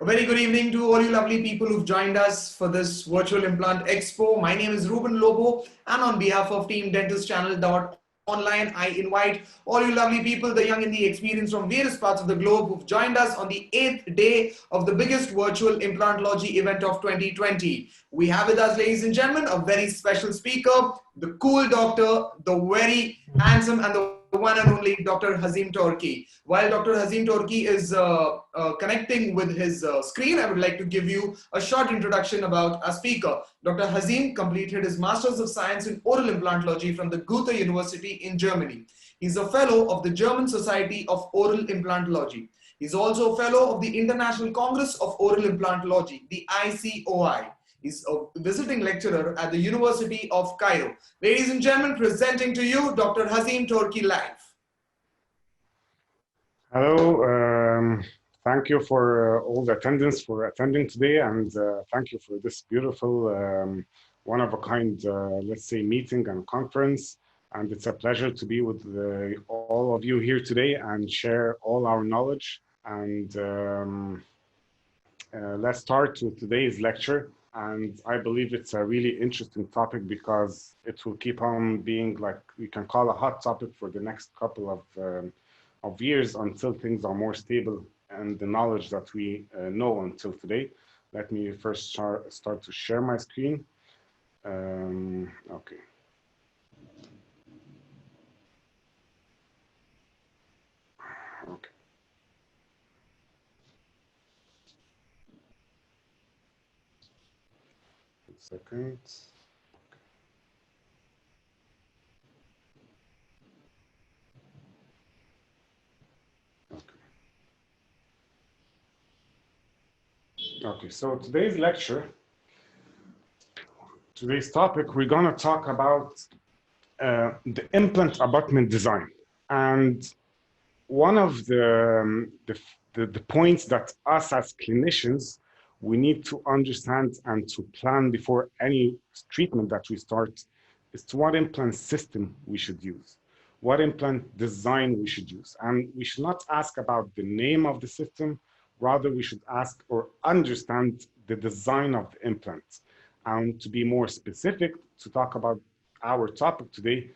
very good evening to all you lovely people who've joined us for this virtual Implant Expo. My name is Ruben Lobo, and on behalf of team DentistChannel.Online, I invite all you lovely people, the young and the experienced from various parts of the globe who've joined us on the 8th day of the biggest virtual implantology event of 2020. We have with us, ladies and gentlemen, a very special speaker, the cool doctor, the very handsome and the one and only Dr. Hazem Torki. While Dr. Hazem Torki is connecting with his screen, I would like to give you a short introduction about our speaker. Dr. Hazem completed his Masters of Science in Oral Implantology from the Goethe University in Germany. He's a fellow of the German Society of Oral Implantology. He's also a fellow of the International Congress of Oral Implantology, the ICOI. He's a visiting lecturer at the University of Cairo. Ladies and gentlemen, presenting to you Dr. Hazem Torki live. Hello, thank you for all the attendance for attending today, and thank you for this beautiful, one-of-a-kind, let's say, meeting and conference. And it's a pleasure to be with all of you here today and share all our knowledge. And let's start with today's lecture. And I believe it's a really interesting topic because it will keep on being, like, we can call a hot topic for the next couple of years until things are more stable and the knowledge that we know until today. Let me first start to share my screen. Okay. Okay. Second. Okay, so today's topic, we're going to talk about the implant abutment design. And one of the points that us as clinicians, we need to understand and to plan before any treatment that we start is to what implant system we should use, what implant design we should use. And we should not ask about the name of the system, rather we should ask or understand the design of the implant. And to be more specific, to talk about our topic today,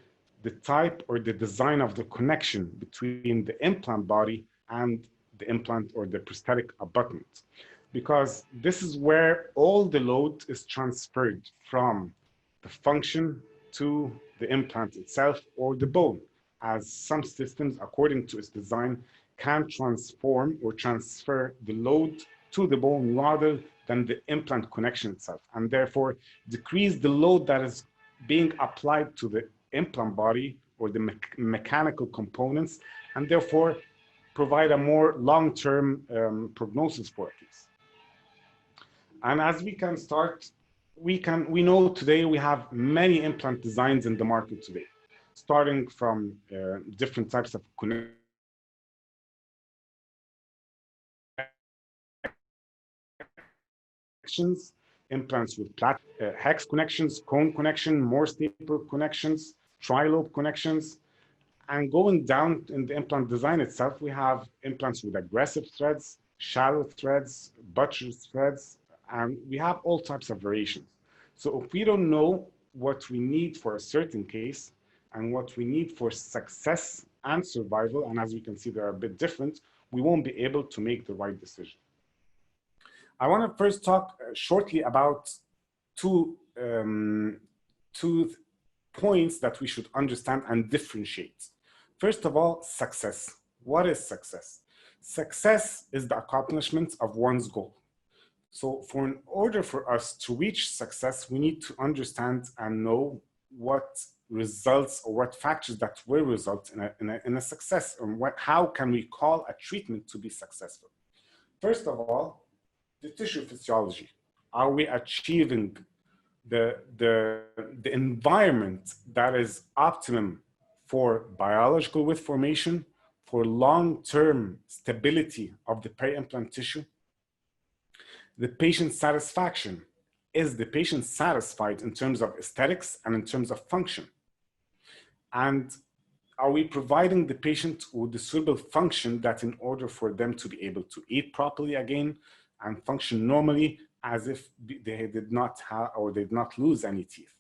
the type or the design of the connection between the implant body and the implant or the prosthetic abutment. Because this is where all the load is transferred from the function to the implant itself or the bone, as some systems, according to its design, can transform or transfer the load to the bone rather than the implant connection itself, and therefore decrease the load that is being applied to the implant body or the mechanical components, and therefore provide a more long-term prognosis for it. And as we can start, we know today we have many implant designs in the market today, starting from different types of connections, implants with hex connections, cone connection, more staple connections, tri-lobe connections. And going down in the implant design itself, we have implants with aggressive threads, shallow threads, buttress threads, and we have all types of variations. So if we don't know what we need for a certain case and what we need for success and survival, and as we can see, they're a bit different, we won't be able to make the right decision. I want to first talk shortly about two points that we should understand and differentiate. First of all, success. What is success? Success is the accomplishment of one's goal. So in order for us to reach success, we need to understand and know what results or what factors that will result in a success, and how can we call a treatment to be successful. First of all, the tissue physiology. Are we achieving the environment that is optimum for biological width formation, for long-term stability of the peri-implant tissue? The patient satisfaction. Is the patient satisfied in terms of aesthetics and in terms of function? And are we providing the patient with the suitable function that in order for them to be able to eat properly again and function normally as if they did not have or they did not lose any teeth.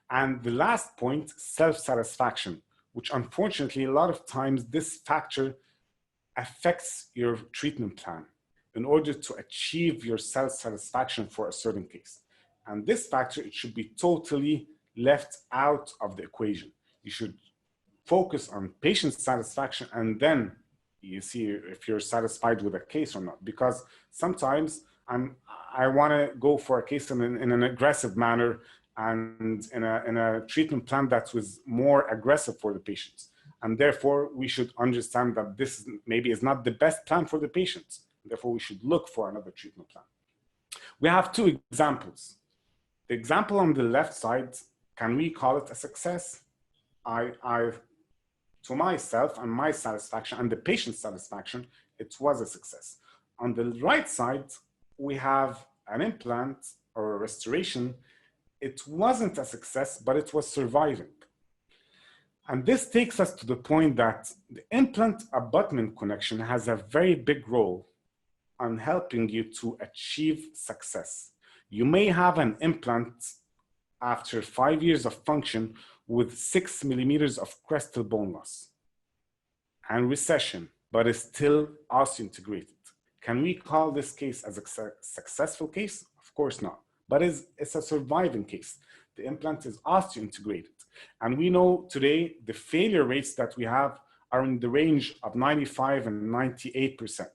And the last point, self-satisfaction, which unfortunately a lot of times this factor affects your treatment plan in order to achieve your self-satisfaction for a certain case. And this factor, it should be totally left out of the equation. You should focus on patient satisfaction and then you see if you're satisfied with a case or not. Because sometimes I want to go for a case in an aggressive manner and in a treatment plan that was more aggressive for the patients. And therefore, we should understand that this maybe is not the best plan for the patients. Therefore, we should look for another treatment plan. We have two examples. The example on the left side, can we call it a success? To myself and my satisfaction and the patient's satisfaction, it was a success. On the right side, we have an implant or a restoration. It wasn't a success, but it was surviving. And this takes us to the point that the implant abutment connection has a very big role on helping you to achieve success. You may have an implant after 5 years of function with 6 millimeters of crestal bone loss and recession, but is still osseointegrated. Can we call this case as a successful case? Of course not, but it's a surviving case. The implant is osseointegrated. And we know today the failure rates that we have are in the range of 95 and 98%.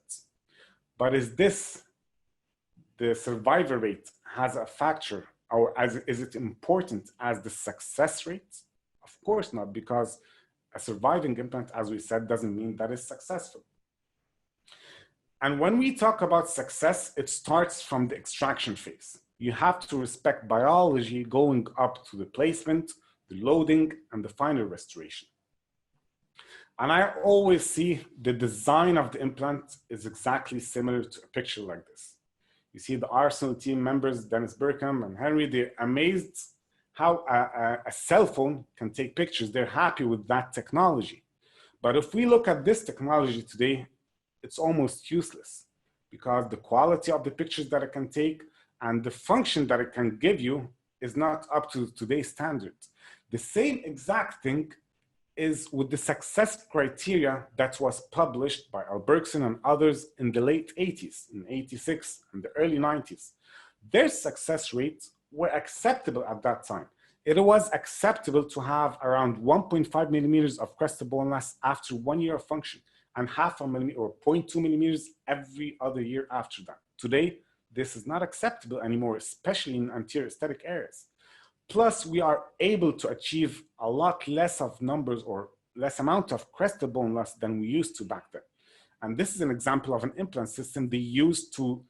But is this, the survivor rate has a factor, or is it important as the success rate? Of course not, because a surviving implant, as we said, doesn't mean that it's successful. And when we talk about success, it starts from the extraction phase. You have to respect biology going up to the placement, the loading, and the final restoration. And I always see the design of the implant is exactly similar to a picture like this. You see the Arsenal team members, Dennis Bergkamp and Henry, they're amazed how a cell phone can take pictures. They're happy with that technology. But if we look at this technology today, it's almost useless because the quality of the pictures that it can take and the function that it can give you is not up to today's standards. The same exact thing is with the success criteria that was published by Albertson and others in the late 80s, in 86 and the early 90s. Their success rates were acceptable at that time. It was acceptable to have around 1.5 millimeters of crestal bone loss after 1 year of function and 0.5 millimeter or 0.2 millimeters every other year after that. Today, this is not acceptable anymore, especially in anterior aesthetic areas. Plus, we are able to achieve a lot less of numbers or less amount of crestal bone loss than we used to back then. And this is an example of an implant system they used to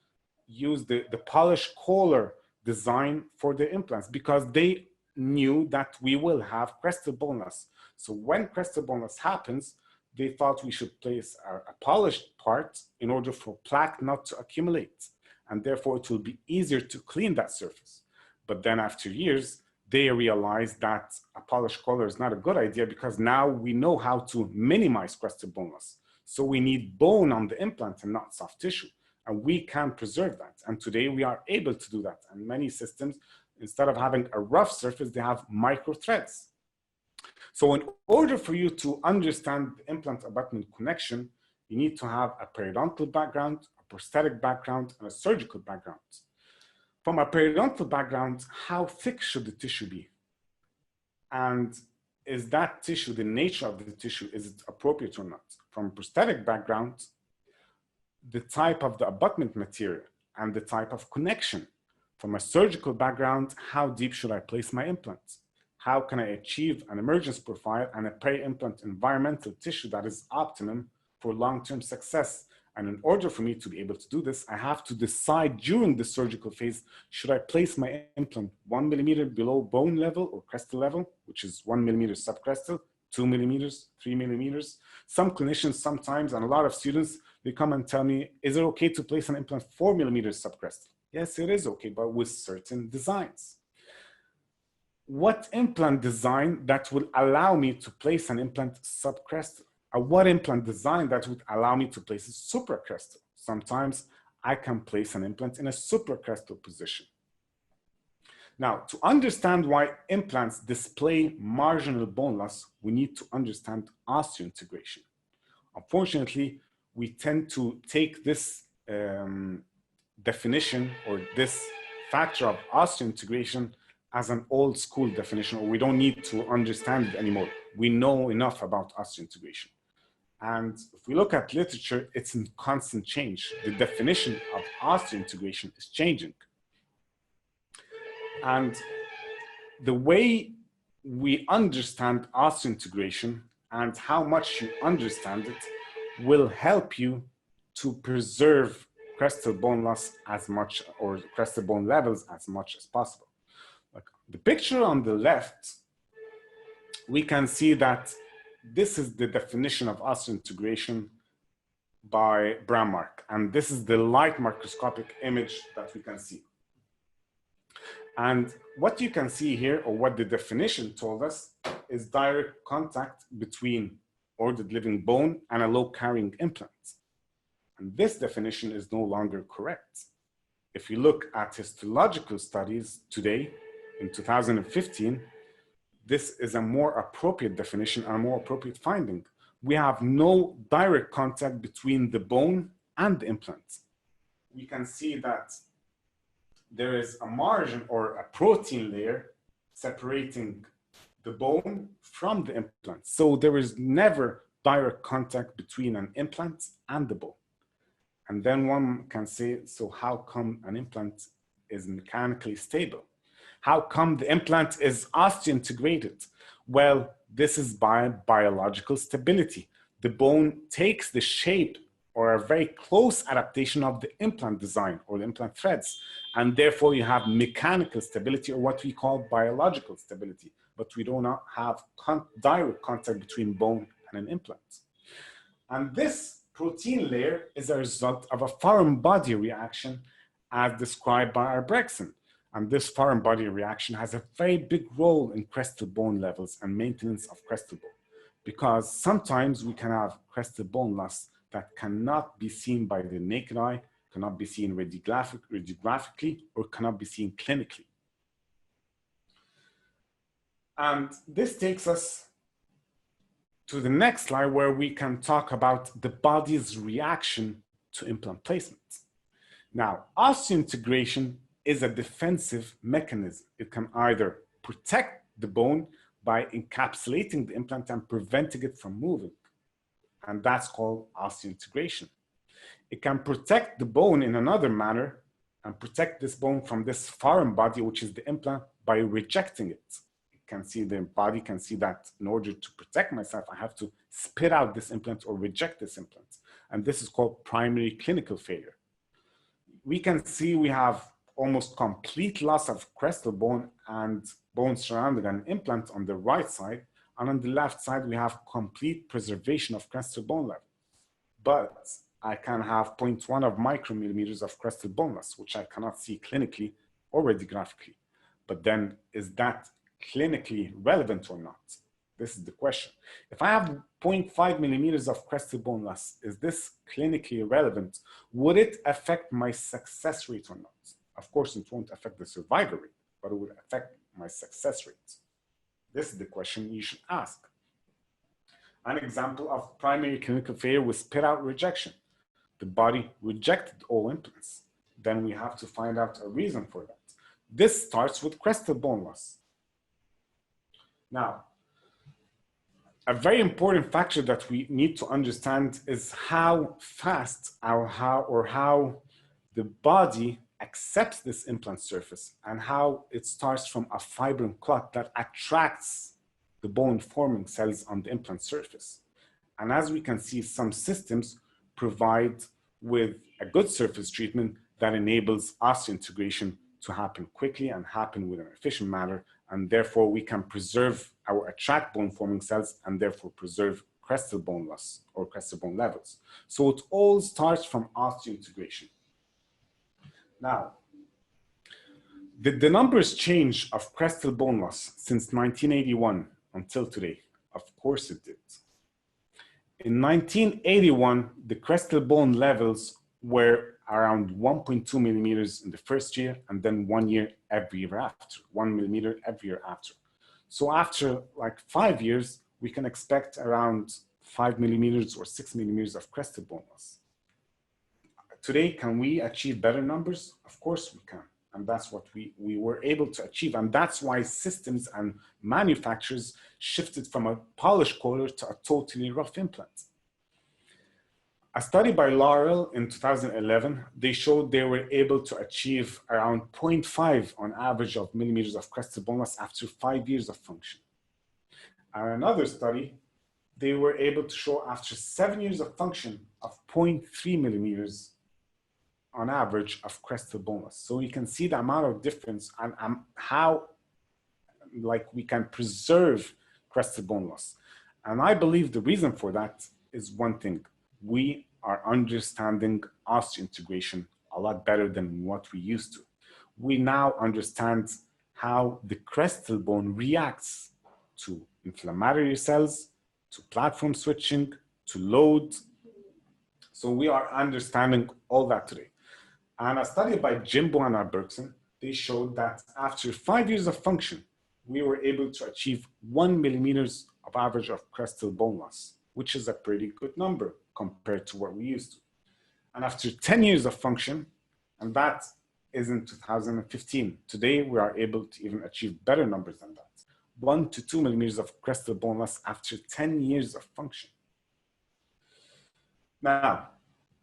use the polished collar design for the implants because they knew that we will have crestal bone loss. So when crestal bone loss happens, they thought we should place a polished part in order for plaque not to accumulate. And therefore it will be easier to clean that surface. But then after years, they realized that a polished collar is not a good idea because now we know how to minimize crestal bone loss. So we need bone on the implant and not soft tissue. And we can preserve that. And today we are able to do that. And many systems, instead of having a rough surface, they have micro threads. So in order for you to understand the implant abutment connection, you need to have a periodontal background, a prosthetic background, and a surgical background. From a periodontal background, how thick should the tissue be? And is that tissue, the nature of the tissue, is it appropriate or not? From a prosthetic background, the type of the abutment material and the type of connection. From a surgical background, how deep should I place my implants? How can I achieve an emergence profile and a peri-implant environmental tissue that is optimum for long-term success? And in order for me to be able to do this, I have to decide during the surgical phase, should I place my implant 1 millimeter below bone level or crestal level, which is 1 millimeter subcrestal, 2 millimeters, 3 millimeters. Some clinicians sometimes, and a lot of students, they come and tell me, is it okay to place an implant 4 millimeters subcrestal? Yes, it is okay, but with certain designs. What implant design that will allow me to place an implant subcrestal? Or what implant design that would allow me to place it supracrestal? Sometimes I can place an implant in a supracrestal position. Now, to understand why implants display marginal bone loss, we need to understand osseointegration. Unfortunately, we tend to take this definition or this factor of osseointegration as an old school definition, or we don't need to understand it anymore. We know enough about osseointegration. And if we look at literature, it's in constant change. The definition of osseointegration is changing. And the way we understand osseointegration and how much you understand it will help you to preserve crestal bone loss as much, or crestal bone levels as much as possible. Like the picture on the left, we can see that this is the definition of osseointegration by Brammark, and this is the light microscopic image that we can see. And what you can see here, or what the definition told us, is direct contact between ordered living bone and a low-carrying implant. And this definition is no longer correct. If you look at histological studies today, in 2015, this is a more appropriate definition and a more appropriate finding. We have no direct contact between the bone and the implant. We can see that there is a margin or a protein layer separating the bone from the implant. So there is never direct contact between an implant and the bone. And then one can say, so how come an implant is mechanically stable? How come the implant is osseointegrated? Well, this is by biological stability. The bone takes the shape or a very close adaptation of the implant design or the implant threads. And therefore you have mechanical stability, or what we call biological stability, but we do not have direct contact between bone and an implant. And this protein layer is a result of a foreign body reaction as described by Arbrexen. And this foreign body reaction has a very big role in crestal bone levels and maintenance of crestal bone, because sometimes we can have crestal bone loss that cannot be seen by the naked eye, cannot be seen radiographically, or cannot be seen clinically. And this takes us to the next slide, where we can talk about the body's reaction to implant placement. Now, osseointegration is a defensive mechanism. It can either protect the bone by encapsulating the implant and preventing it from moving, and that's called osseointegration. It can protect the bone in another manner and protect this bone from this foreign body, which is the implant, by rejecting it. The body can see that in order to protect myself, I have to spit out this implant or reject this implant. And this is called primary clinical failure. We can see we have almost complete loss of crestal bone and bone surrounding an implant on the right side. And on the left side, we have complete preservation of crestal bone level. But I can have 0.1 of micromillimeters of crestal bone loss, which I cannot see clinically or radiographically. But then, is that clinically relevant or not? This is the question. If I have 0.5 millimeters of crestal bone loss, is this clinically relevant? Would it affect my success rate or not? Of course, it won't affect the survival rate, but it would affect my success rate. This is the question you should ask. An example of primary clinical failure was spit out rejection. The body rejected all implants. Then we have to find out a reason for that. This starts with crestal bone loss. Now, a very important factor that we need to understand is how fast or how the body accepts this implant surface, and how it starts from a fibrin clot that attracts the bone forming cells on the implant surface. And as we can see, some systems provide with a good surface treatment that enables osseointegration to happen quickly and happen with an efficient manner, and therefore we can preserve or attract bone forming cells and therefore preserve crestal bone loss or crestal bone levels. So it all starts from osseointegration. Now, did the numbers change of crestal bone loss since 1981 until today? Of course it did. In 1981, the crestal bone levels were around 1.2 millimeters in the first year, and then 1 year every year after, 1 millimeter every year after. So after like 5 years, we can expect around 5 millimeters or 6 millimeters of crested bone loss. Today, can we achieve better numbers? Of course we can. And that's what we were able to achieve. And that's why systems and manufacturers shifted from a polished collar to a totally rough implant. A study by Laurel in 2011, they showed they were able to achieve around 0.5 on average of millimeters of crested bone loss after 5 years of function. And another study, they were able to show after 7 years of function of 0.3 millimeters on average of crested bone loss. So you can see the amount of difference and how like we can preserve crested bone loss. And I believe the reason for that is one thing. We are understanding osseointegration a lot better than what we used to. We now understand how the crestal bone reacts to inflammatory cells, to platform switching, to load. So we are understanding all that today. And a study by Jimbo and Bergson, they showed that after 5 years of function, we were able to achieve 1 millimeters of average of crestal bone loss, which is a pretty good number compared to what we used to. And after 10 years of function, and that is in 2015, today we are able to even achieve better numbers than that. 1 to 2 millimeters of crestal bone loss after 10 years of function. Now,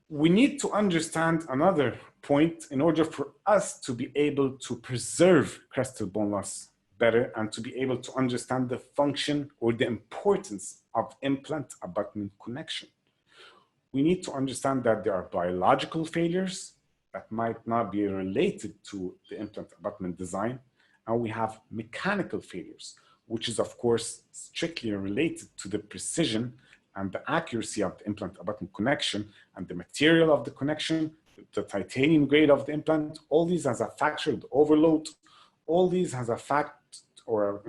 we need to understand another point in order for us to be able to preserve crestal bone loss better and to be able to understand the function or the importance of implant abutment connection. We need to understand that there are biological failures that might not be related to the implant abutment design, and we have mechanical failures, which is of course strictly related to the precision and the accuracy of the implant abutment connection and the material of the connection, the titanium grade of the implant. All these has a factor, the overload, all these has a fact or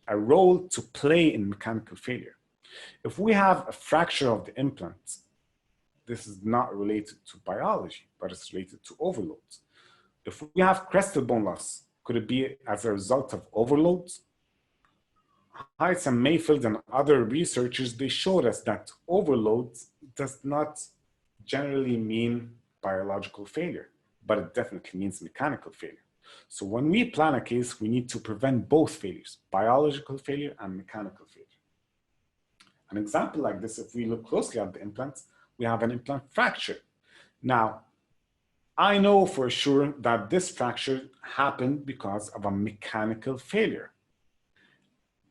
a role to play in mechanical failure. If we have a fracture of the implant, this is not related to biology, but it's related to overload. If we have crested bone loss, could it be as a result of overload? Heights and Mayfield and other researchers, they showed us that overload does not generally mean biological failure, but it definitely means mechanical failure. So when we plan a case, we need to prevent both failures, biological failure and mechanical failure. An example like this, if we look closely at the implant, we have an implant fracture. Now, I know for sure that this fracture happened because of a mechanical failure,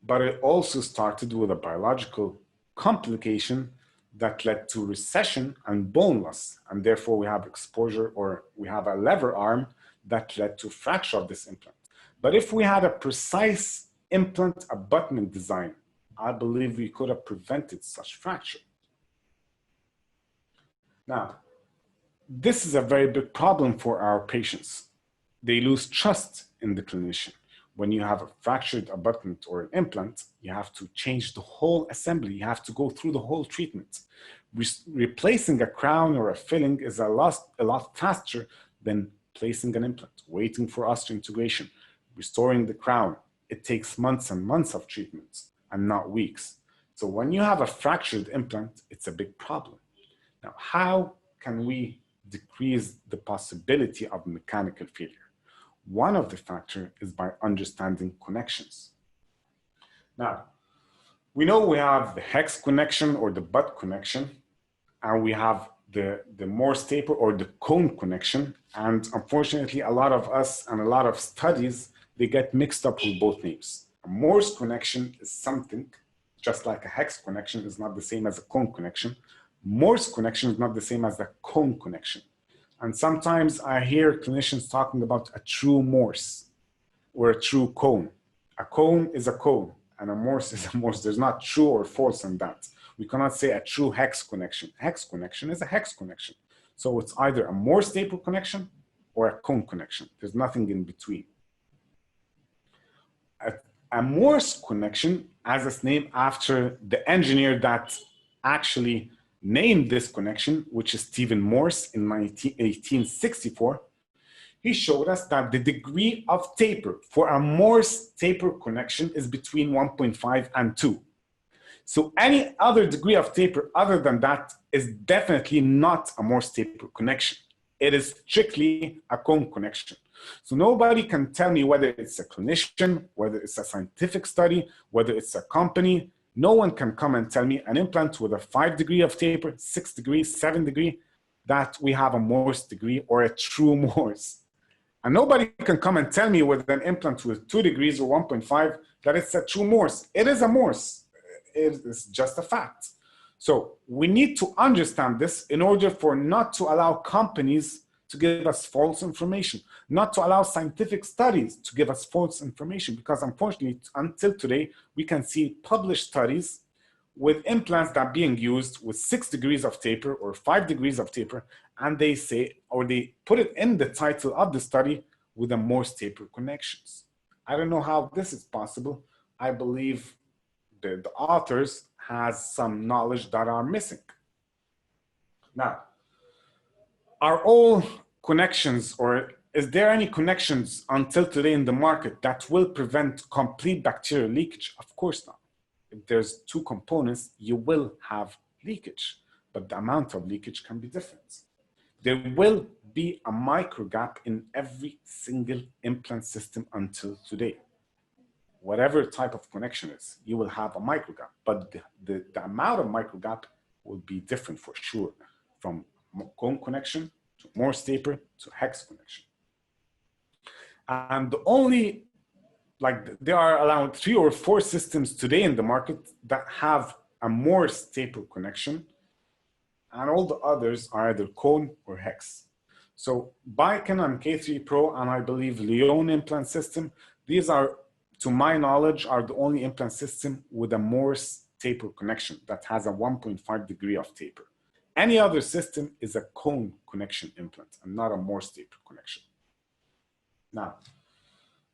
but it also started with a biological complication that led to recession and bone loss. And therefore we have exposure, or we have a lever arm that led to fracture of this implant. But if we had a precise implant abutment design, I believe we could have prevented such fracture. Now, this is a very big problem for our patients. They lose trust in the clinician. When you have a fractured abutment or an implant, you have to change the whole assembly. You have to go through the whole treatment. Replacing a crown or a filling is a lot faster than placing an implant, waiting for osseointegration, restoring the crown. It takes months and months of treatment and not weeks. So when you have a fractured implant, it's a big problem. Now, how can we decrease the possibility of mechanical failure? One of the factors is by understanding connections. Now, we know we have the hex connection or the butt connection, and we have the Morse taper or the cone connection. And unfortunately, a lot of us and a lot of studies, they get mixed up with both names. A Morse connection is something, just like a hex connection is not the same as a cone connection. Morse connection is not the same as the cone connection. And sometimes I hear clinicians talking about a true Morse or a true cone. A cone is a cone and a Morse is a Morse. There's not true or false in that. We cannot say a true hex connection. Hex connection is a hex connection. So it's either a Morse taper connection or a cone connection. There's nothing in between. A Morse connection has its name after the engineer that actually named this connection, which is Stephen Morse in 1864, he showed us that the degree of taper for a Morse taper connection is between 1.5 and 2. So any other degree of taper other than that is definitely not a Morse taper connection. It is strictly a cone connection. So nobody can tell me whether it's a clinician, whether it's a scientific study, whether it's a company. No one can come and tell me an implant with a 5 degree of taper, 6 degrees, 7 degree, that we have a Morse degree or a true Morse. And nobody can come and tell me with an implant with 2 degrees or 1.5 that it's a true Morse. It is a Morse. It is just a fact. So we need to understand this in order for not to allow companies to give us false information, not to allow scientific studies to give us false information, because unfortunately, until today, we can see published studies with implants that are being used with 6 degrees of taper or 5 degrees of taper, and they say, or they put it in the title of the study with a Morse taper connections. I don't know how this is possible. I believe the authors has some knowledge that are missing. Now, are all connections, or is there any connections until today in the market that will prevent complete bacterial leakage? Of course not. If there's 2 components, you will have leakage, but the amount of leakage can be different. There will be a micro gap in every single implant system until today. Whatever type of connection is, you will have a micro gap, but the amount of micro gap will be different for sure, from cone connection to Morse taper to hex connection. And the only, there are around 3 or 4 systems today in the market that have a Morse taper connection, and all the others are either cone or hex. So Bicon and K3 Pro, and I believe Leon implant system, these are, to my knowledge, are the only implant system with a Morse taper connection that has a 1.5 degree of taper. Any other system is a cone connection implant and not a Morse taper connection. Now,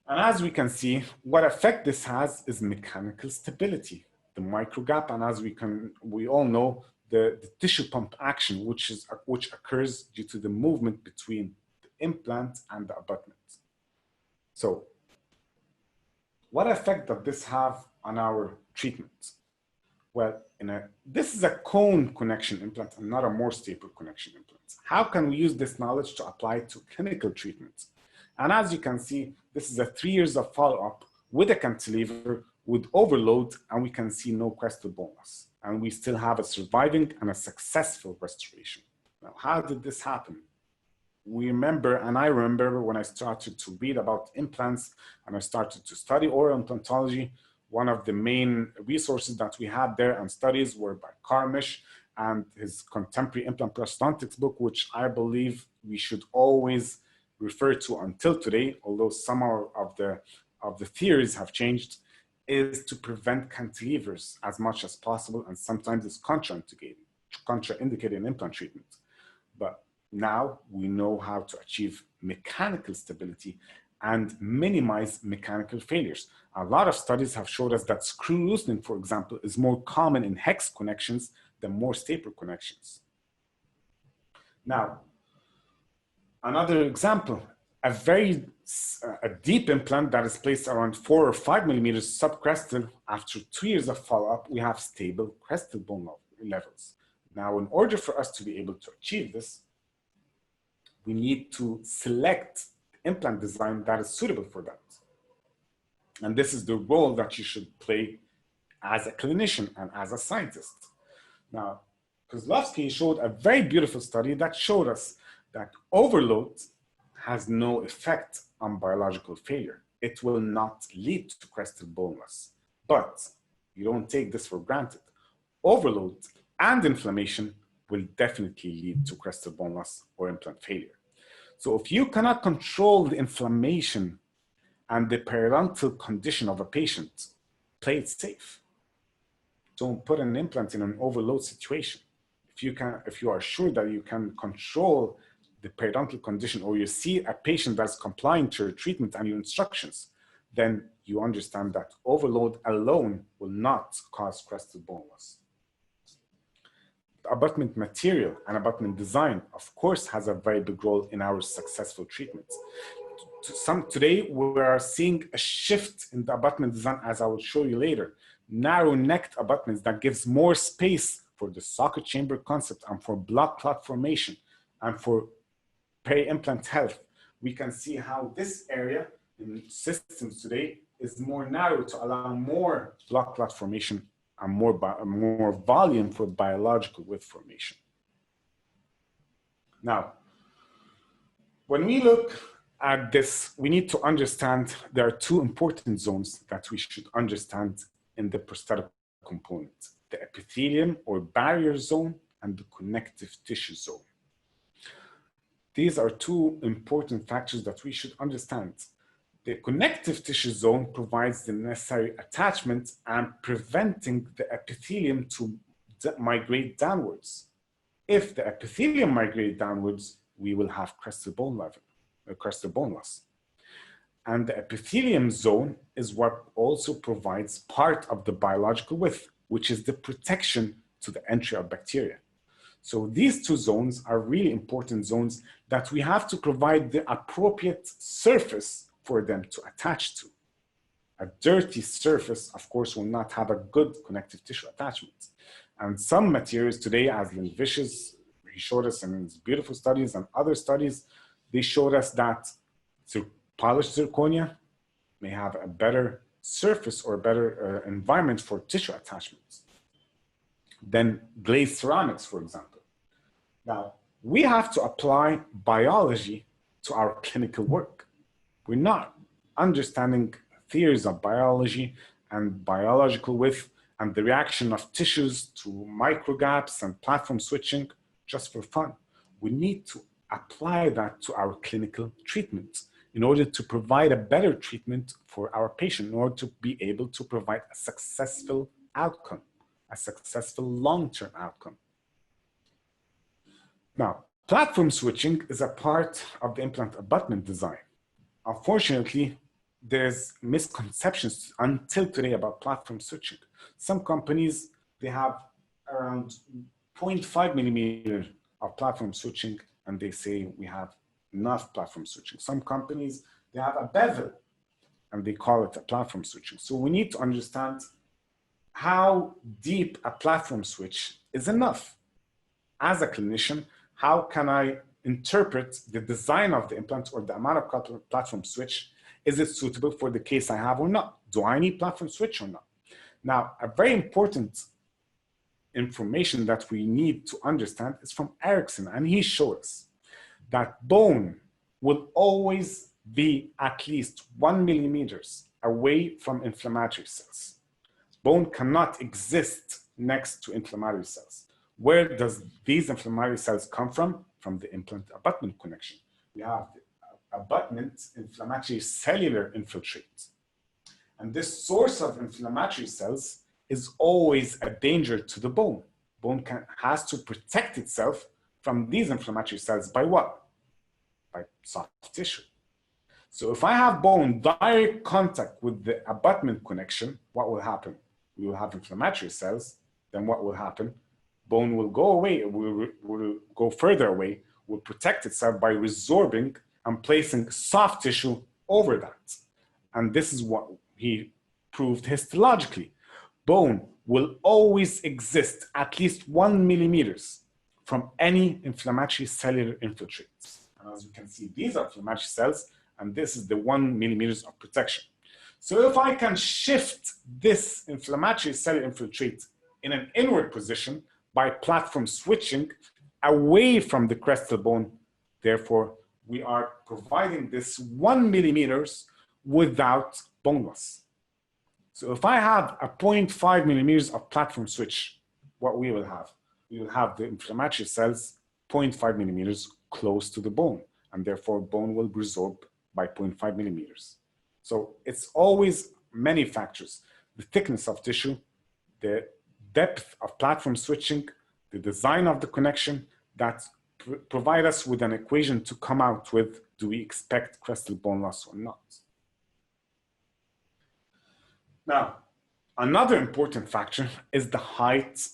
and as we can see, what effect this has is mechanical stability, the micro gap, and as we all know, the tissue pump action, which occurs due to the movement between the implant and the abutment. So, what effect does this have on our treatment? Well, this is a cone connection implant and not a Morse taper connection implant. How can we use this knowledge to apply to clinical treatment? And as you can see, this is a 3 years of follow-up with a cantilever, with overload, and we can see no crestal bone loss. And we still have a surviving and a successful restoration. Now, how did this happen? We remember, and I remember when I started to read about implants and I started to study oral implantology, one of the main resources that we had there and studies were by Carmish and his contemporary implant prosthodontics book, which I believe we should always refer to until today, although some of the theories have changed, is to prevent cantilevers as much as possible, and sometimes it's contraindicated in implant treatment. But now we know how to achieve mechanical stability and minimize mechanical failures. A lot of studies have showed us that screw loosening, for example, is more common in hex connections than Morse taper connections. Now, another example, a deep implant that is placed around 4 or 5 millimeters subcrestal. After 2 years of follow-up, we have stable crestal bone levels. Now, in order for us to be able to achieve this, we need to select implant design that is suitable for that. And this is the role that you should play as a clinician and as a scientist. Now, Kozlowski showed a very beautiful study that showed us that overload has no effect on biological failure. It will not lead to crestal bone loss, but you don't take this for granted. Overload and inflammation will definitely lead to crestal bone loss or implant failure. So if you cannot control the inflammation and the periodontal condition of a patient, play it safe. Don't put an implant in an overload situation. If you are sure that you can control the periodontal condition, or you see a patient that's complying to your treatment and your instructions, then you understand that overload alone will not cause crestal bone loss. abutment material and abutment design, of course, has a very big role in our successful treatments. Today, we are seeing a shift in the abutment design, as I will show you later. Narrow-necked abutments that gives more space for the socket chamber concept and for blood clot formation and for peri-implant health. We can see how this area in systems today is more narrow to allow more blood clot formation and more volume for biological width formation. Now, when we look at this, we need to understand there are two important zones that we should understand in the prosthetic component: the epithelium or barrier zone and the connective tissue zone. These are two important factors that we should understand. The connective tissue zone provides the necessary attachment and preventing the epithelium to migrate downwards. If the epithelium migrates downwards, we will have crested bone loss. And the epithelium zone is what also provides part of the biological width, which is the protection to the entry of bacteria. So these two zones are really important zones that we have to provide the appropriate surface for them to attach to. A dirty surface, of course, will not have a good connective tissue attachment. And some materials today, as Lynn Vicious, he showed us in his beautiful studies and other studies, they showed us that polished zirconia may have a better surface or a better environment for tissue attachments than glazed ceramics, for example. Now, we have to apply biology to our clinical work. We're not understanding theories of biology and biological width and the reaction of tissues to microgaps and platform switching just for fun. We need to apply that to our clinical treatments in order to provide a better treatment for our patient, in order to be able to provide a successful outcome, a successful long-term outcome. Now, platform switching is a part of the implant abutment design. Unfortunately, there's misconceptions until today about platform switching. Some companies, they have around 0.5 millimeter of platform switching, and they say we have enough platform switching. Some companies, they have a bevel, and they call it a platform switching. So we need to understand how deep a platform switch is enough. As a clinician, how can I interpret the design of the implant or the amount of platform switch? Is it suitable for the case I have or not? Do I need platform switch or not? Now, a very important information that we need to understand is from Erickson, and he showed us that bone will always be at least 1 millimeters away from inflammatory cells. Bone cannot exist next to inflammatory cells. Where does these inflammatory cells come from? From the implant abutment connection. We have the abutment inflammatory cellular infiltrate. And this source of inflammatory cells is always a danger to the bone. Bone has to protect itself from these inflammatory cells by what? By soft tissue. So if I have bone direct contact with the abutment connection, what will happen? We will have inflammatory cells. Then what will happen? Bone will go away, will go further away, will protect itself by resorbing and placing soft tissue over that. And this is what he proved histologically. Bone will always exist at least 1 millimeters from any inflammatory cellular infiltrates. And as you can see, these are inflammatory cells, and this is the 1 millimeters of protection. So if I can shift this inflammatory cellular infiltrate in an inward position by platform switching away from the crestal bone, therefore, we are providing this 1 millimeters without bone loss. So if I have a 0.5 millimeters of platform switch, what we will have? We will have the inflammatory cells 0.5 millimeters close to the bone, and therefore bone will resorb by 0.5 millimeters. So it's always many factors: the thickness of tissue, the depth of platform switching, the design of the connection that provide us with an equation to come out with, do we expect crestal bone loss or not? Now, another important factor is the height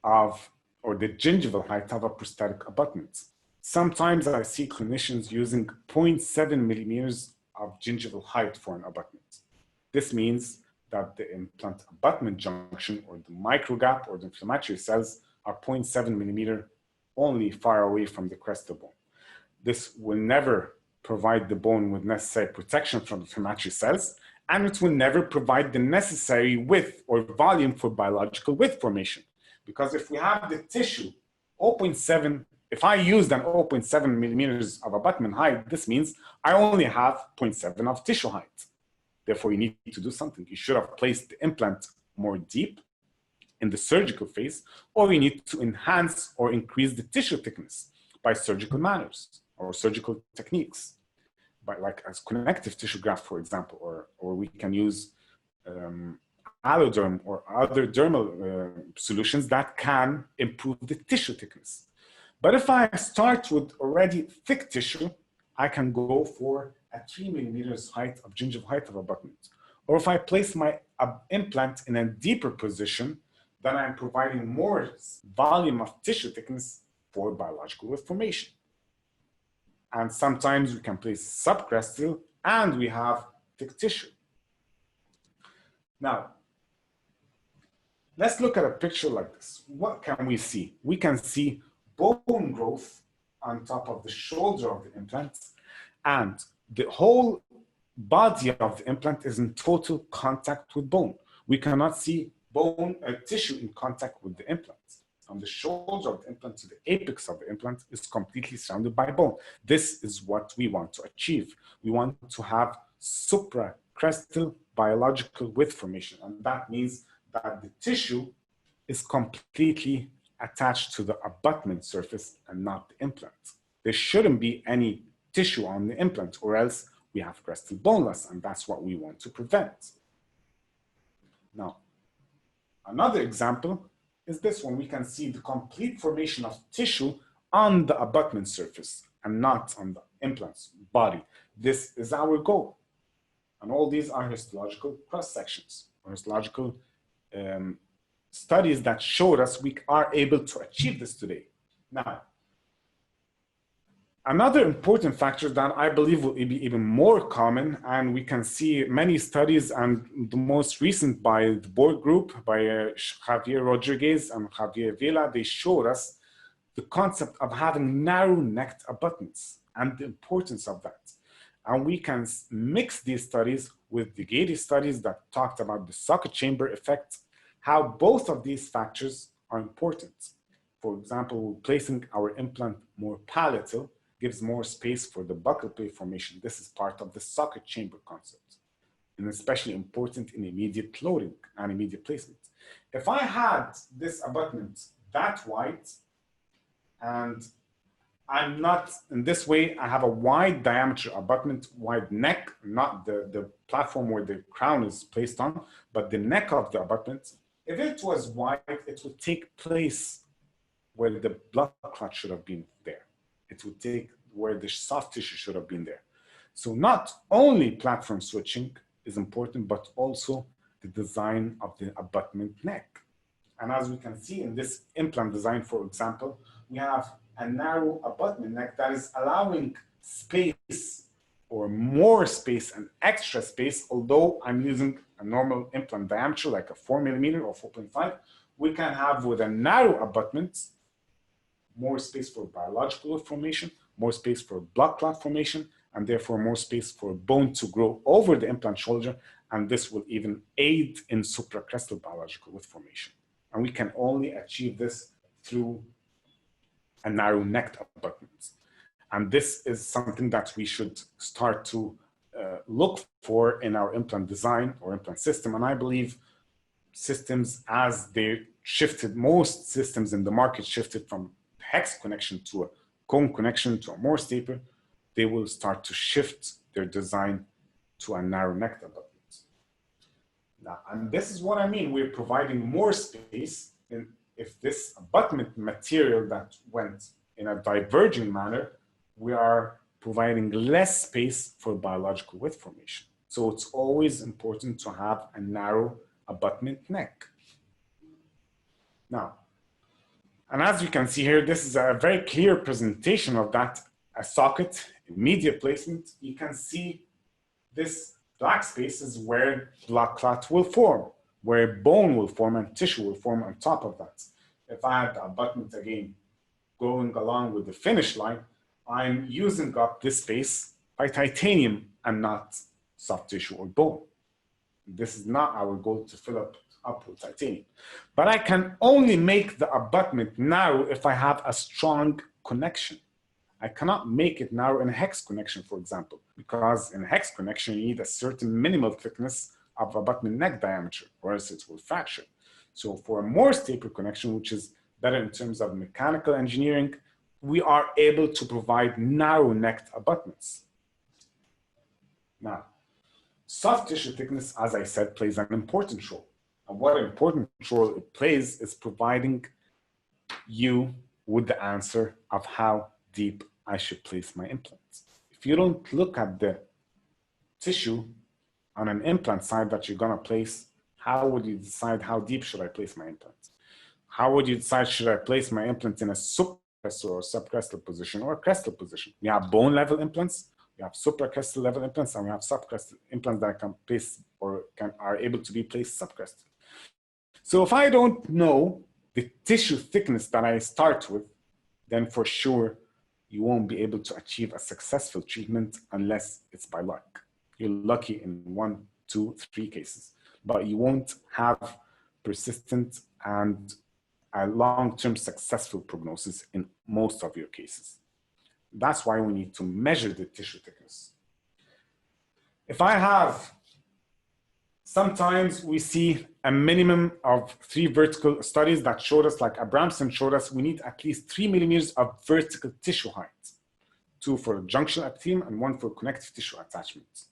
of, or the gingival height of a prosthetic abutment. Sometimes I see clinicians using 0.7 millimeters of gingival height for an abutment. This means that the implant abutment junction or the microgap or the inflammatory cells are 0.7 millimeter only far away from the crestal bone. This will never provide the bone with necessary protection from inflammatory cells, and it will never provide the necessary width or volume for biological width formation. Because if we have the tissue 0.7, if I used an 0.7 millimeters of abutment height, this means I only have 0.7 of tissue height. Therefore, you need to do something. You should have placed the implant more deep in the surgical phase, or you need to enhance or increase the tissue thickness by surgical manners or surgical techniques, by like as connective tissue graft, for example, or we can use alloderm or other dermal solutions that can improve the tissue thickness. But if I start with already thick tissue, I can go for a 3 millimeters height of gingival height of abutment. Or if I place my implant in a deeper position, then I'm providing more volume of tissue thickness for biological width formation. And sometimes we can place subcrestal and we have thick tissue. Now, let's look at a picture like this. What can we see? We can see bone growth on top of the shoulder of the implant, and the whole body of the implant is in total contact with bone. We cannot see bone tissue in contact with the implant. From the shoulder of the implant to the apex of the implant is completely surrounded by bone. This is what we want to achieve. We want to have supracrestal biological width formation, and that means that the tissue is completely attached to the abutment surface and not the implant. There shouldn't be any tissue on the implant, or else we have crestal bone loss, and that's what we want to prevent. Now, another example is this one. We can see the complete formation of tissue on the abutment surface and not on the implant's body. This is our goal. And all these are histological cross sections or histological studies that showed us we are able to achieve this today. Now, another important factor that I believe will be even more common, and we can see many studies, and the most recent by the board group, by Javier Rodriguez and Javier Vela, they showed us the concept of having narrow-necked abutments and the importance of that. And we can mix these studies with the Gady studies that talked about the socket chamber effect, how both of these factors are important. For example, placing our implant more palatal gives more space for the buccal plate formation. This is part of the socket chamber concept, and especially important in immediate loading and immediate placement. If I had this abutment that wide, and I'm not in this way, I have a wide diameter abutment, wide neck, not the platform where the crown is placed on, but the neck of the abutment. If it was wide, it would take place where the blood clot should have been there. It would take where the soft tissue should have been there. So not only platform switching is important, but also the design of the abutment neck. And as we can see in this implant design, for example, we have a narrow abutment neck that is allowing space or more space and extra space. Although I'm using a normal implant diameter, like a 4 millimeter or 4.5, we can have with a narrow abutment more space for biological formation, more space for blood clot formation, and therefore more space for bone to grow over the implant shoulder. And this will even aid in supracrestal biological width formation. And we can only achieve this through a narrow necked abutment. And this is something that we should start to look for in our implant design or implant system. And I believe systems, as they shifted, most systems in the market shifted from hex connection to a cone connection to a more staple, they will start to shift their design to a narrow necked abutment. Now, and this is what I mean, we're providing more space in, if this abutment material that went in a diverging manner, we are providing less space for biological width formation. So it's always important to have a narrow abutment neck. Now, And as you can see here, this is a very clear presentation of that. A socket, immediate placement. You can see this black space is where blood clot will form, where bone will form and tissue will form on top of that. If I had the abutment again going along with the finish line, I'm using up this space by titanium and not soft tissue or bone. This is not our goal to fill up with titanium. But I can only make the abutment narrow if I have a strong connection. I cannot make it narrow in a hex connection, for example, because in a hex connection, you need a certain minimal thickness of abutment neck diameter, or else it will fracture. So for a more stable connection, which is better in terms of mechanical engineering, we are able to provide narrow necked abutments. Now, soft tissue thickness, as I said, plays an important role. And what important role it plays is providing you with the answer of how deep I should place my implants. If you don't look at the tissue on an implant side that you're gonna place, how would you decide how deep should I place my implant? How would you decide should I place my implant in a supracrestal or subcrestal position or a crestal position? We have bone level implants, we have supracrestal level implants, and we have subcrestal implants that can place or are able to be placed subcrestal. So if I don't know the tissue thickness that I start with, then for sure you won't be able to achieve a successful treatment unless it's by luck. You're lucky in 1, 2, 3 cases, but you won't have persistent and a long-term successful prognosis in most of your cases. That's why we need to measure the tissue thickness. If I have, sometimes we see a minimum of 3 vertical studies that showed us, like Abramson showed us, we need at least 3 millimeters of vertical tissue height, 2 for junctional epithelium and 1 for connective tissue attachments.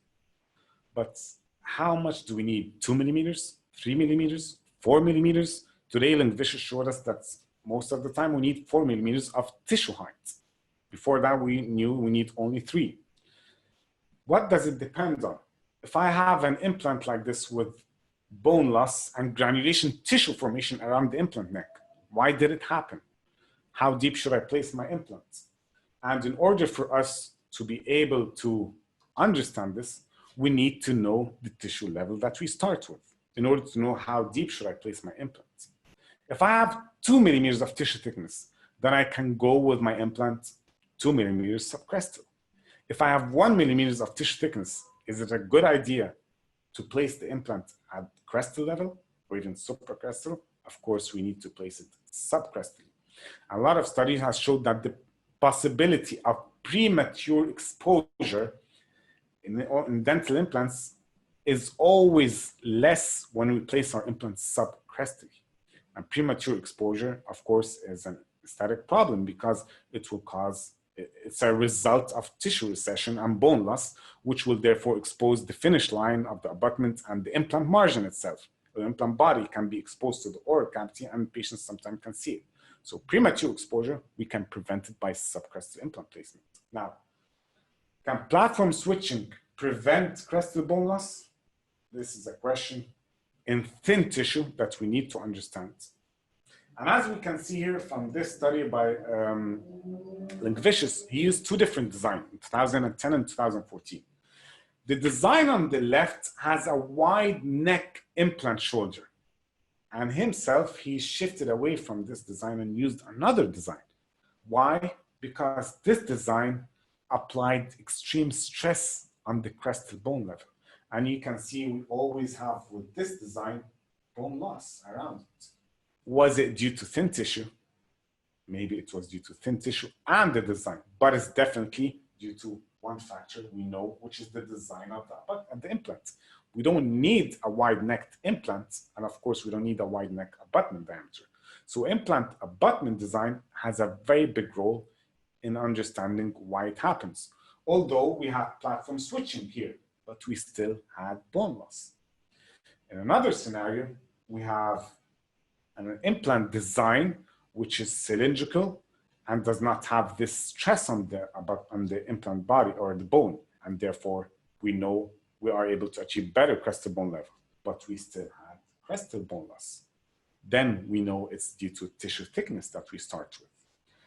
But how much do we need? 2 millimeters, 3 millimeters, 4 millimeters? Today, Lingvicius showed us that most of the time we need 4 millimeters of tissue height. Before that, we knew we need only 3. What does it depend on? If I have an implant like this with bone loss and granulation tissue formation around the implant neck, why did it happen? How deep should I place my implants? And in order for us to be able to understand this, we need to know the tissue level that we start with in order to know how deep should I place my implants. If I have 2 millimeters of tissue thickness, then I can go with my implant 2 millimeters subcrestal. If I have 1 millimeters of tissue thickness, is it a good idea to place the implant at crestal level or even supracrestal? Of course, we need to place it subcrestally. A lot of studies have showed that the possibility of premature exposure in dental implants is always less when we place our implants subcrestally. And premature exposure, of course, is an aesthetic problem because it will cause, it's a result of tissue recession and bone loss, which will therefore expose the finish line of the abutment and the implant margin itself. The implant body can be exposed to the oral cavity and patients sometimes can see it. So premature exposure, we can prevent it by subcrestal implant placement. Now, can platform switching prevent crestal bone loss? This is a question in thin tissue that we need to understand. And as we can see here from this study by Lingvicius, he used 2 different designs, in 2010 and 2014. The design on the left has a wide neck implant shoulder. And himself, he shifted away from this design and used another design. Why? Because this design applied extreme stress on the crestal bone level. And you can see we always have with this design bone loss around it. Was it due to thin tissue? Maybe it was due to thin tissue and the design, but it's definitely due to one factor we know, which is the design of the implant. We don't need a wide necked implant, and of course we don't need a wide neck abutment diameter. So implant abutment design has a very big role in understanding why it happens. Although we have platform switching here, but we still had bone loss. In another scenario, we have an implant design which is cylindrical and does not have this stress on the implant body or the bone, and therefore we know we are able to achieve better crestal bone level, but we still had crestal bone loss. then we know it's due to tissue thickness that we start with.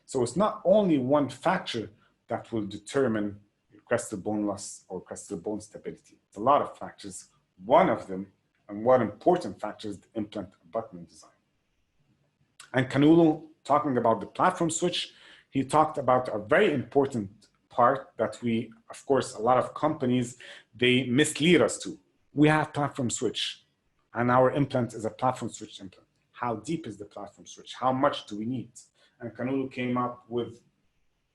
So it's not only one factor that will determine crestal bone loss or crestal bone stability. It's a lot of factors. One of them, and one important factor, is the implant abutment design. And Kanulu, talking about the platform switch, he talked about a very important part that we, of course, a lot of companies, they mislead us to. We have platform switch, and our implant is a platform switch implant. How deep is the platform switch? How much do we need? And Kanulu came up with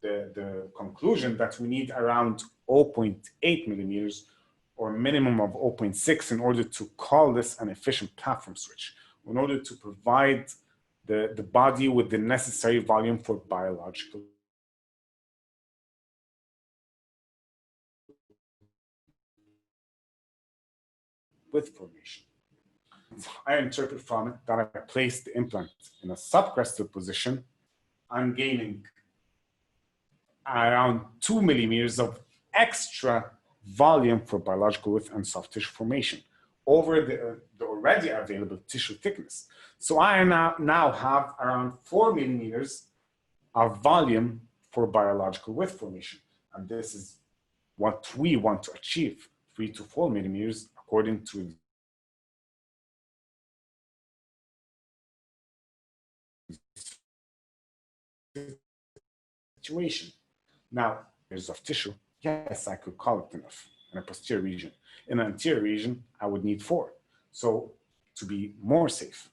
the conclusion that we need around 0.8 millimeters or minimum of 0.6 in order to call this an efficient platform switch, in order to provide the body with the necessary volume for biological width formation. I interpret from it that I place the implant in a subcrestal position, I'm gaining around 2 millimeters of extra volume for biological width and soft tissue formation over the already available tissue thickness. So I now have around 4 millimeters of volume for biological width formation. And this is what we want to achieve, 3 to 4 millimeters, according to situation. Now, there's of tissue, yes, I could call it enough in a posterior region. In an anterior region, I would need 4. So to be more safe.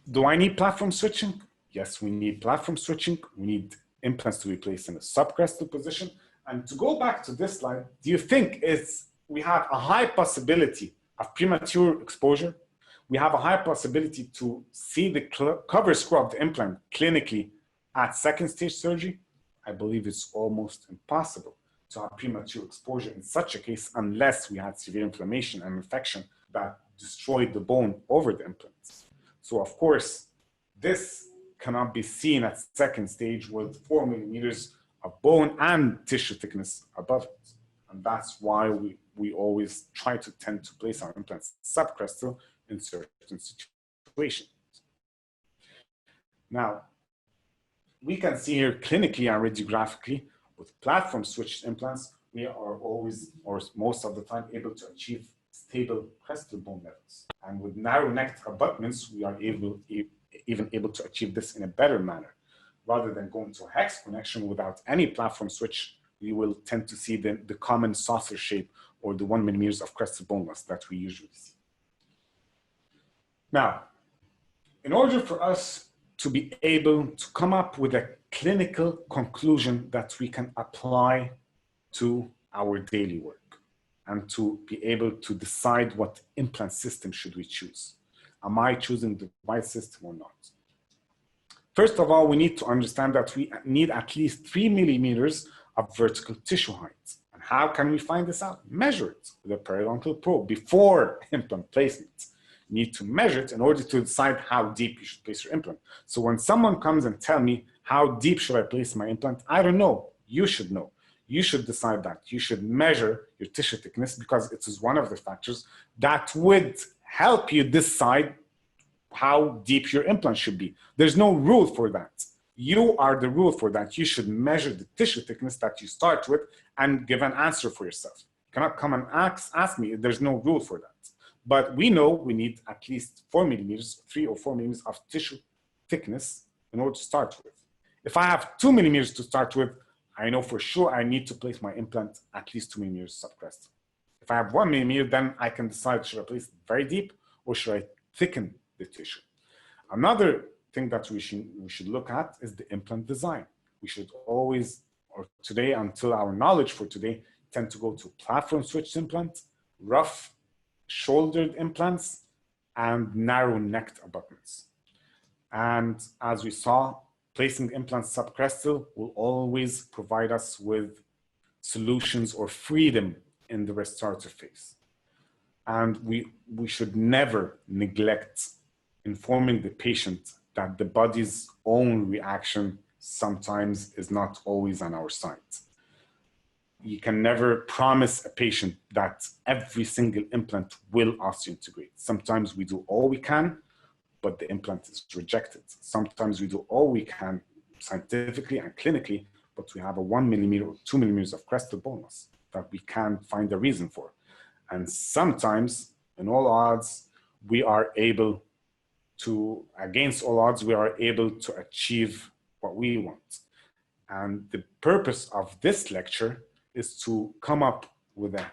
Do I need platform switching? Yes, we need platform switching. We need implants to be placed in a subcrestal position. And to go back to this slide, do you think we have a high possibility of premature exposure? We have a high possibility to see the cover screw of the implant clinically at second stage surgery? I believe it's almost impossible to have premature exposure in such a case unless we had severe inflammation and infection that destroyed the bone over the implants. So of course, this cannot be seen at second stage with 4 millimeters of bone and tissue thickness above it. And that's why we always try to tend to place our implants subcrestal in certain situations. Now, we can see here clinically and radiographically with platform switched implants, we are always, or most of the time, able to achieve stable crestal bone levels. And with narrow neck abutments, we are even able to achieve this in a better manner. Rather than going to a hex connection without any platform switch, we will tend to see the common saucer shape or the 1 millimeters of crestal bone loss that we usually see. Now, in order for us to be able to come up with a clinical conclusion that we can apply to our daily work and to be able to decide what implant system should we choose. Am I choosing the right system or not? First of all, we need to understand that we need at least 3 millimeters of vertical tissue height. And how can we find this out? Measure it with a periodontal probe before implant placement. You need to measure it in order to decide how deep you should place your implant. So when someone comes and tells me, how deep should I place my implant? I don't know. You should know. You should decide that. You should measure your tissue thickness because it is one of the factors that would help you decide how deep your implant should be. There's no rule for that. You are the rule for that. You should measure the tissue thickness that you start with and give an answer for yourself. You cannot come and ask me. There's no rule for that. But we know we need at least 4 millimeters, 3 or 4 millimeters of tissue thickness in order to start with. If I have 2 millimeters to start with, I know for sure I need to place my implant at least 2 millimeters subcrestal. If I have 1 millimeter, then I can decide, should I place it very deep or should I thicken the tissue? Another thing that we should look at is the implant design. We should always, or today, until our knowledge for today, tend to go to platform switched implants, rough shouldered implants, and narrow necked abutments. And as we saw, placing implants subcrestal will always provide us with solutions or freedom in the restorative phase. And we should never neglect informing the patient that the body's own reaction sometimes is not always on our side. you can never promise a patient that every single implant will osseointegrate. Sometimes we do all we can, but the implant is rejected. Sometimes we do all we can scientifically and clinically, but we have a 1 millimeter or 2 millimeters of crestal bone loss that we can't find a reason for. And sometimes, in all odds, we are able to, against all odds, we are able to achieve what we want. And the purpose of this lecture is to come up with a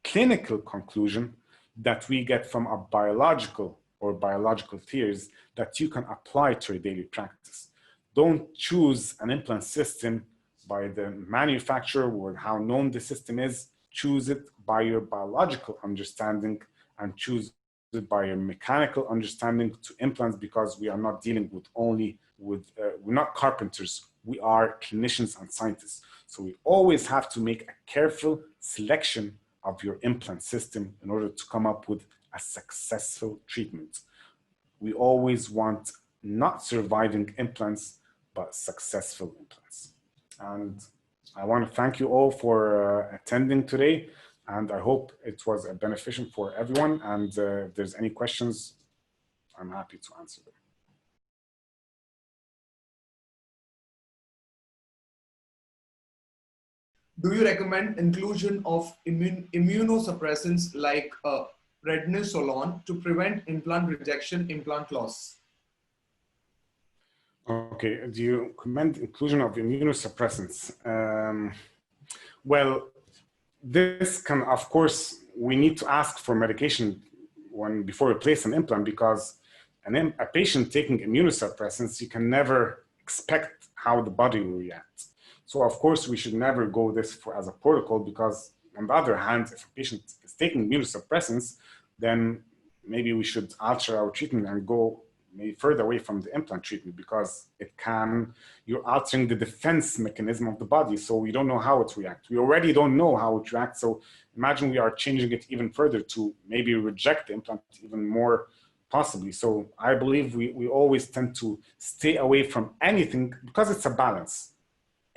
clinical conclusion that we get from a biological or biological theories that you can apply to your daily practice. Don't choose an implant system by the manufacturer or how known the system is. Choose it by your biological understanding and choose it by your mechanical understanding to implants, because we are not dealing with only with, we're not carpenters, we are clinicians and scientists. So we always have to make a careful selection of your implant system in order to come up with a successful treatment. We always want not surviving implants, but successful implants. And I want to thank you all for attending today. And I hope it was beneficial for everyone. And if there's any questions, I'm happy to answer them. Do you recommend inclusion of immunosuppressants like prednisolone to prevent implant rejection, implant loss? Okay, do you recommend inclusion of immunosuppressants? Well, this can, of course, we need to ask for medication before we place an implant, because a patient taking immunosuppressants, you can never expect how the body will react. So of course, we should never go this as a protocol, because on the other hand, if a patient is taking immunosuppressants, then maybe we should alter our treatment and go maybe further away from the implant treatment, because you're altering the defense mechanism of the body. So we don't know how it reacts. We already don't know how it reacts. So imagine we are changing it even further to maybe reject the implant even more possibly. So I believe we always tend to stay away from anything, because it's a balance.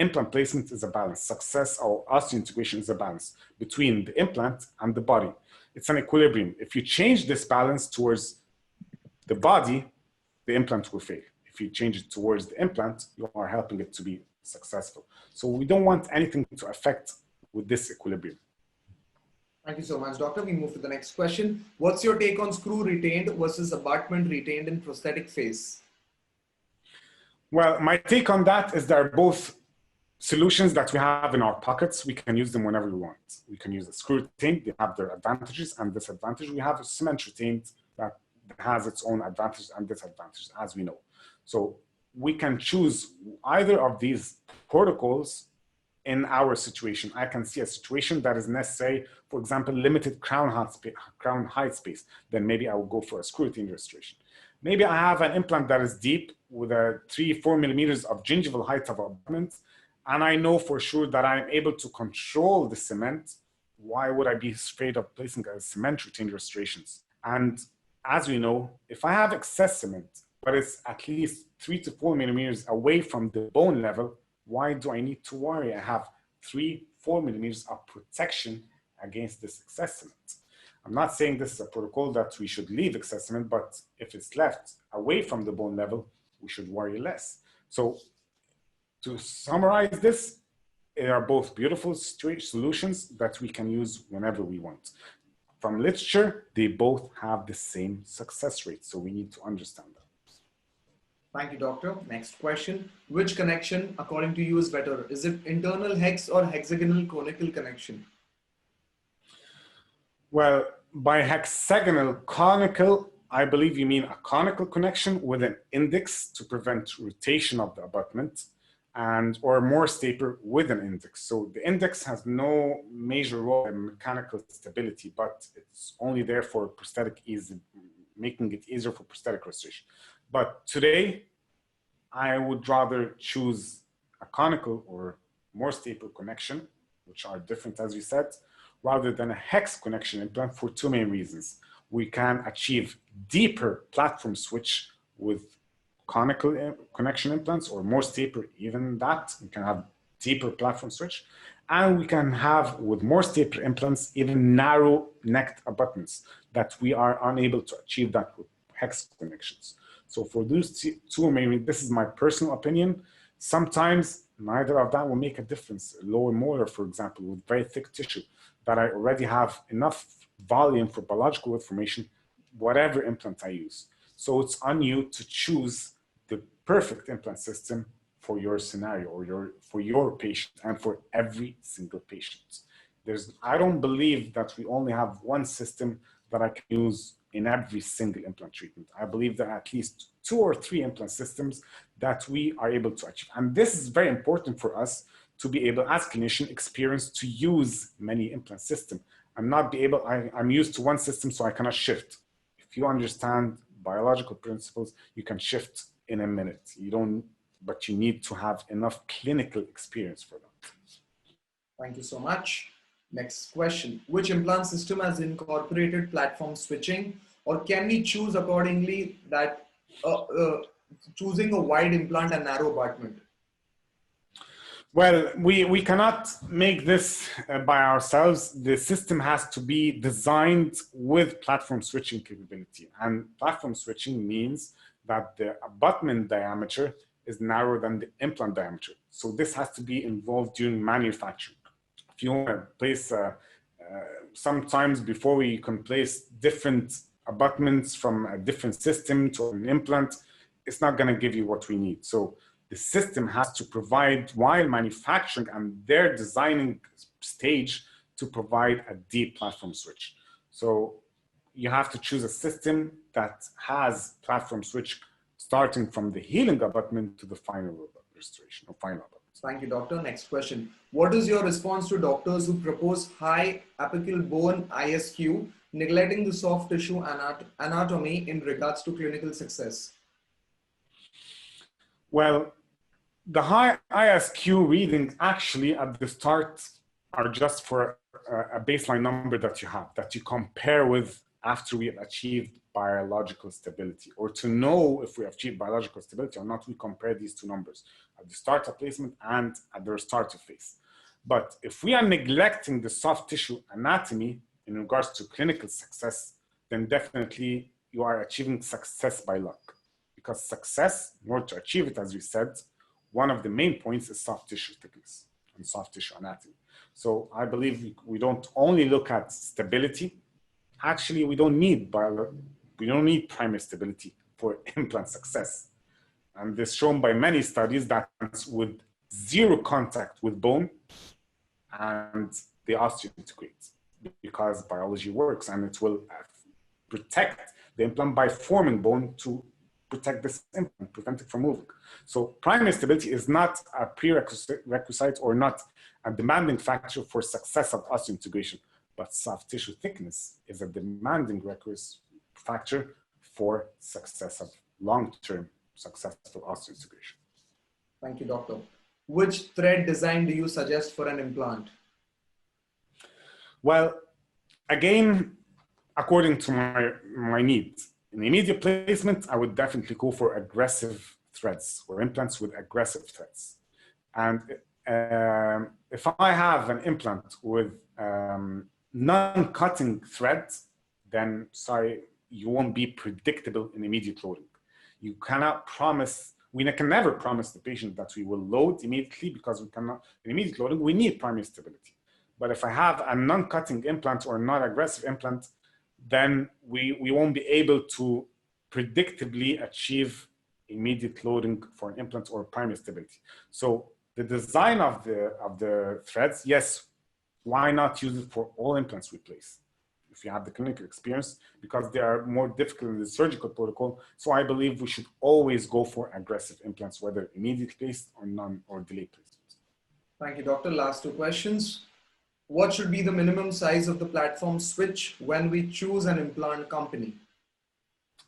Implant placement is a balance. Success or osseointegration is a balance between the implant and the body. It's an equilibrium. If you change this balance towards the body, the implant will fail. If you change it towards the implant, you are helping it to be successful. So we don't want anything to affect with this equilibrium. Thank you so much, doctor. We move to the next question. What's your take on screw retained versus abutment retained in prosthetic face? Well, my take on that is they're both solutions that we have in our pockets. We can use them whenever we want. We can use a screw retained. They have their advantages and disadvantages. We have a cement retained that has its own advantages and disadvantages, as we know. So we can choose either of these protocols in our situation. I can see a situation that is necessary, for example, limited crown height space, then maybe I will go for a screw retained restoration. Maybe I have an implant that is deep with a 3-4 millimeters of gingival height of abutment, and I know for sure that I'm able to control the cement. Why would I be afraid of placing a cement retained restorations? And as we know, if I have excess cement, but it's at least 3 to 4 millimeters away from the bone level, why do I need to worry? I have 3-4 millimeters of protection against this excess cement. I'm not saying this is a protocol that we should leave excess cement, but if it's left away from the bone level, we should worry less. So to summarize this, they are both beautiful solutions that we can use whenever we want. From literature, they both have the same success rate, so we need to understand that. Thank you, doctor. Next question. Which connection, according to you, is better? Is it internal hex or hexagonal conical connection? Well, by hexagonal conical, I believe you mean a conical connection with an index to prevent rotation of the abutment, or Morse taper with an index. So the index has no major role in mechanical stability, but it's only there for prosthetic ease, making it easier for prosthetic restoration. But today, I would rather choose a conical or Morse taper connection, which are different, as you said, rather than a hex connection implant for two main reasons. We can achieve deeper platform switch with conical connection implants or Morse taper, even that, we can have deeper platform switch. And we can have, with more stapler implants, even narrow necked abutments that we are unable to achieve that with hex connections. So for those two, maybe this is my personal opinion, sometimes neither of that will make a difference. A lower molar, for example, with very thick tissue, that I already have enough volume for biological wound formation, whatever implant I use. So it's on you to choose the perfect implant system for your scenario or for your patient and for every single patient. I don't believe that we only have one system that I can use in every single implant treatment. I believe there are at least 2 or 3 implant systems that we are able to achieve. And this is very important for us to be able, as clinician experienced, to use many implant systems. I'm used to one system, so I cannot shift. If you understand biological principles, you can shift in a minute. But you need to have enough clinical experience for that. Thank you so much. Next question. Which implant system has incorporated platform switching, or can we choose accordingly that choosing a wide implant and narrow abutment? Well, we cannot make this by ourselves. The system has to be designed with platform switching capability. And platform switching means that the abutment diameter is narrower than the implant diameter. So this has to be involved during manufacturing. If you want to place, sometimes before we can place different abutments from a different system to an implant, it's not going to give you what we need. So the system has to provide, while manufacturing and their designing stage, to provide a deep platform switch. So you have to choose a system that has platform switch starting from the healing abutment to the final restoration or final abutment. Thank you, doctor. Next question. What is your response to doctors who propose high apical bone ISQ, neglecting the soft tissue anatomy in regards to clinical success? Well, the high ISQ reading actually at the start are just for a baseline number that you have, that you compare with after we have achieved biological stability. Or to know if we have achieved biological stability or not, we compare these two numbers at the start of placement and at the restorative phase. But if we are neglecting the soft tissue anatomy in regards to clinical success, then definitely you are achieving success by luck. Because success, in order to achieve it, as we said, one of the main points is soft tissue thickness and soft tissue anatomy. So I believe we don't only look at stability. Actually, we don't need primary stability for implant success. And this shown by many studies that with zero contact with bone, and they osteointegrate because biology works, and it will protect the implant by forming bone to protect this implant, prevent it from moving. So primary stability is not a prerequisite or not a demanding factor for success of osseointegration, but soft tissue thickness is a demanding factor for success of long-term successful osseointegration. Thank you, doctor. Which thread design do you suggest for an implant? Well, again, according to my needs. In immediate placement, I would definitely go for aggressive threads or implants with aggressive threads. And if I have an implant with non-cutting threads, then sorry, you won't be predictable in immediate loading. You cannot promise, we can never promise the patient that we will load immediately, because we cannot, in immediate loading, we need primary stability. But if I have a non-cutting implant or non-aggressive implant, then we won't be able to predictably achieve immediate loading for an implant or primary stability. So the design of the threads, yes, why not use it for all implants we place if you have the clinical experience, because they are more difficult in the surgical protocol. So I believe we should always go for aggressive implants, whether immediate placed or or delayed placement. Thank you, doctor. Last two questions. What should be the minimum size of the platform switch when we choose an implant company?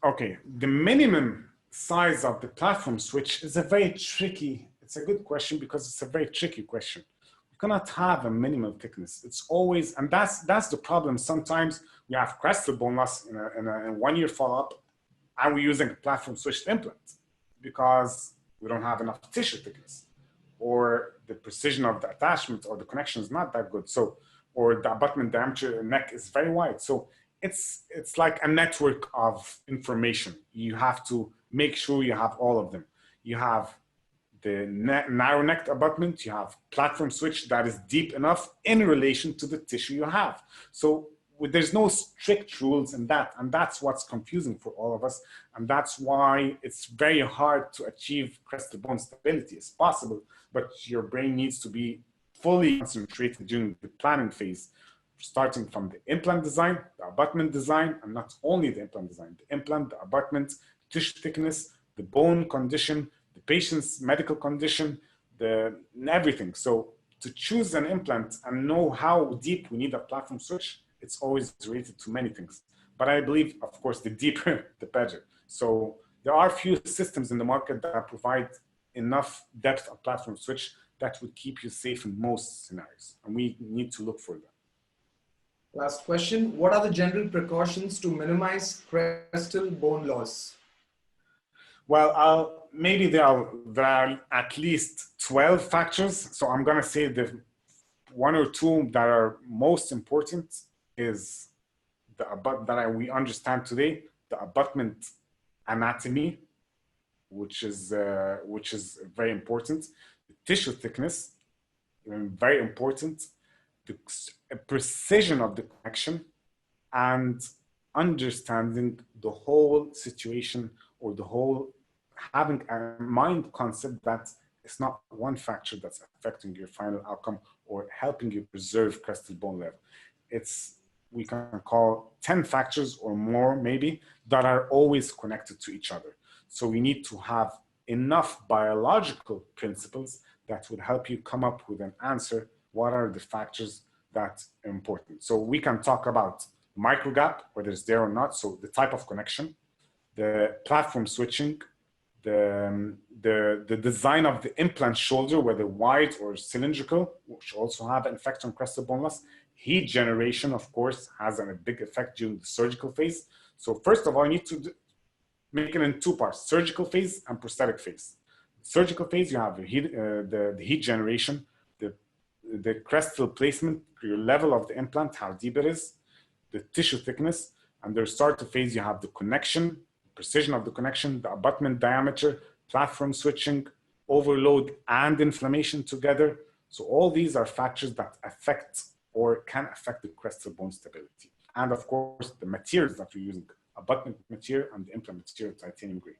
Okay, the minimum size of the platform switch is it's a good question because it's a very tricky question. You cannot have a minimal thickness. It's always, and that's the problem. Sometimes we have crestal bone loss in a 1-year follow-up, and we're using a platform switched implant because we don't have enough tissue thickness. or the precision of the attachment or the connection is not that good. So, or the abutment diameter neck is very wide. So it's like a network of information. You have to make sure you have all of them. You have the narrow necked abutment, you have platform switch that is deep enough in relation to the tissue you have. So there's no strict rules in that, and that's what's confusing for all of us, and that's why it's very hard to achieve crested bone stability. It's possible, but your brain needs to be fully concentrated during the planning phase, starting from the implant design, the abutment design, and not only the implant design, the implant, the abutment, tissue thickness, the bone condition, the patient's medical condition, everything. So to choose an implant and know how deep we need a platform switch, it's always related to many things. But I believe, of course, the deeper, the better. So there are few systems in the market that provide enough depth of platform switch that would keep you safe in most scenarios. And we need to look for them. Last question. What are the general precautions to minimize crestal bone loss? Well, maybe there are at least 12 factors. So I'm going to say the one or two that are most important is we understand today, the abutment anatomy, which is very important. The tissue thickness, very important. The precision of the connection, and understanding the whole situation, or the whole, having a mind concept that it's not one factor that's affecting your final outcome or helping you preserve crested bone level. It's, we can call 10 factors or more maybe that are always connected to each other. So we need to have enough biological principles that would help you come up with an answer. What are the factors that are important? So we can talk about microgap, whether it's there or not. So the type of connection, the platform switching, the design of the implant shoulder, whether wide or cylindrical, which also have an effect on crested bone loss. Heat generation, of course, has a big effect during the surgical phase. So first of all, you need to make it in two parts: surgical phase and prosthetic phase. Surgical phase, you have the heat generation, the crestal placement, your level of the implant, how deep it is, the tissue thickness, and the restorative phase, you have the connection, precision of the connection, the abutment diameter, platform switching, overload, and inflammation together. So all these are factors that affect or can affect the crested bone stability. And of course, the materials that we're using, abutment material and the implant material, titanium grade.